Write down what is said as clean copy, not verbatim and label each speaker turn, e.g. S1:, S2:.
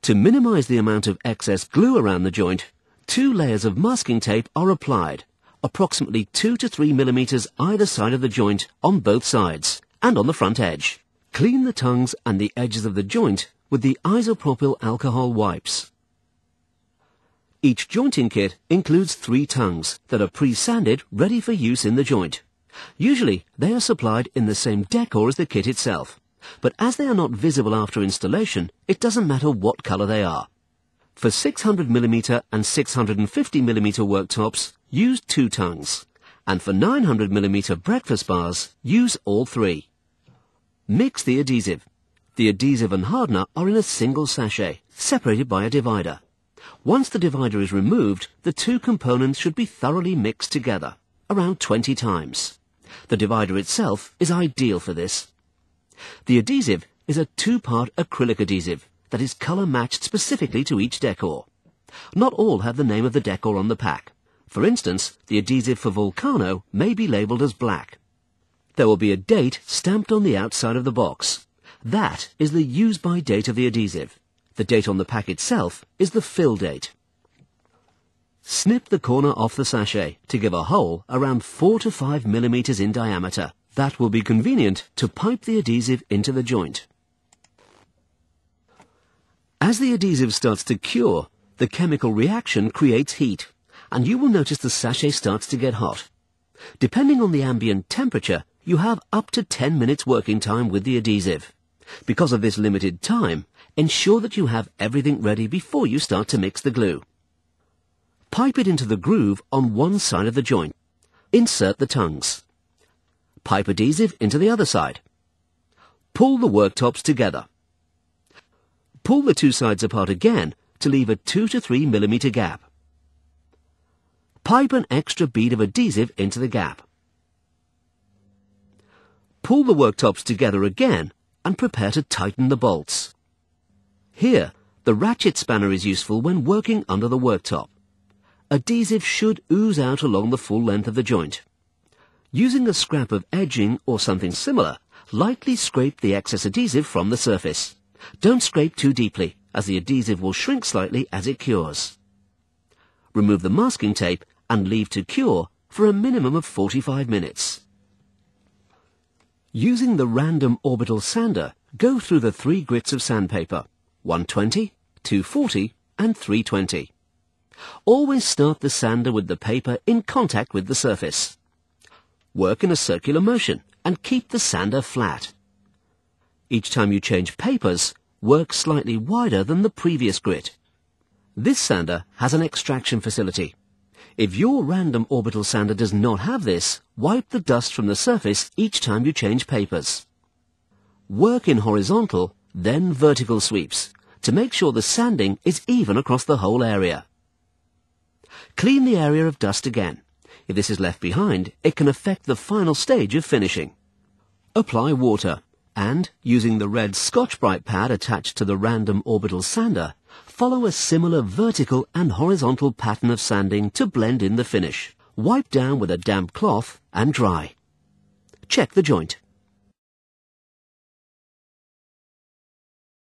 S1: To minimize the amount of excess glue around the joint, 2 layers of masking tape are applied, approximately 2 to 3 millimeters either side of the joint on both sides and on the front edge. Clean the tongues and the edges of the joint with the isopropyl alcohol wipes. Each jointing kit includes 3 tongues that are pre-sanded ready for use in the joint. Usually they are supplied in the same decor as the kit itself, but as they are not visible after installation, it doesn't matter what color they are. For 600mm and 650mm worktops, use 2 tongues, and for 900mm breakfast bars, use all 3. Mix the adhesive. The adhesive and hardener are in a single sachet, separated by a divider. Once the divider is removed, the 2 components should be thoroughly mixed together, around 20 times. The divider itself is ideal for this. The adhesive is a 2-part acrylic adhesive that is color-matched specifically to each decor. Not all have the name of the decor on the pack. For instance, the adhesive for Volcano may be labeled as black. There will be a date stamped on the outside of the box. That is the use-by date of the adhesive. The date on the pack itself is the fill date. Snip the corner off the sachet to give a hole around 4 to 5 millimeters in diameter. That will be convenient to pipe the adhesive into the joint. As the adhesive starts to cure, the chemical reaction creates heat, and you will notice the sachet starts to get hot. Depending on the ambient temperature, you have up to 10 minutes working time with the adhesive. Because of this limited time, ensure that you have everything ready before you start to mix the glue. Pipe it into the groove on one side of the joint. Insert the tongues. Pipe adhesive into the other side. Pull the worktops together. Pull the 2 sides apart again to leave a 2 to 3 millimeter gap. Pipe an extra bead of adhesive into the gap. Pull the worktops together again and prepare to tighten the bolts. Here, the ratchet spanner is useful when working under the worktop. Adhesive should ooze out along the full length of the joint. Using a scrap of edging or something similar, lightly scrape the excess adhesive from the surface. Don't scrape too deeply, as the adhesive will shrink slightly as it cures. Remove the masking tape and leave to cure for a minimum of 45 minutes. Using the random orbital sander, go through the 3 grits of sandpaper, 120, 240 and 320. Always start the sander with the paper in contact with the surface. Work in a circular motion and keep the sander flat. Each time you change papers, work slightly wider than the previous grit. This sander has an extraction facility. If your random orbital sander does not have this, wipe the dust from the surface each time you change papers. Work in horizontal, then vertical sweeps, to make sure the sanding is even across the whole area. Clean the area of dust again. If this is left behind, it can affect the final stage of finishing. Apply water, and, using the red Scotch-Brite pad attached to the random orbital sander, follow a similar vertical and horizontal pattern of sanding to blend in the finish. Wipe down with a damp cloth and dry. Check the joint.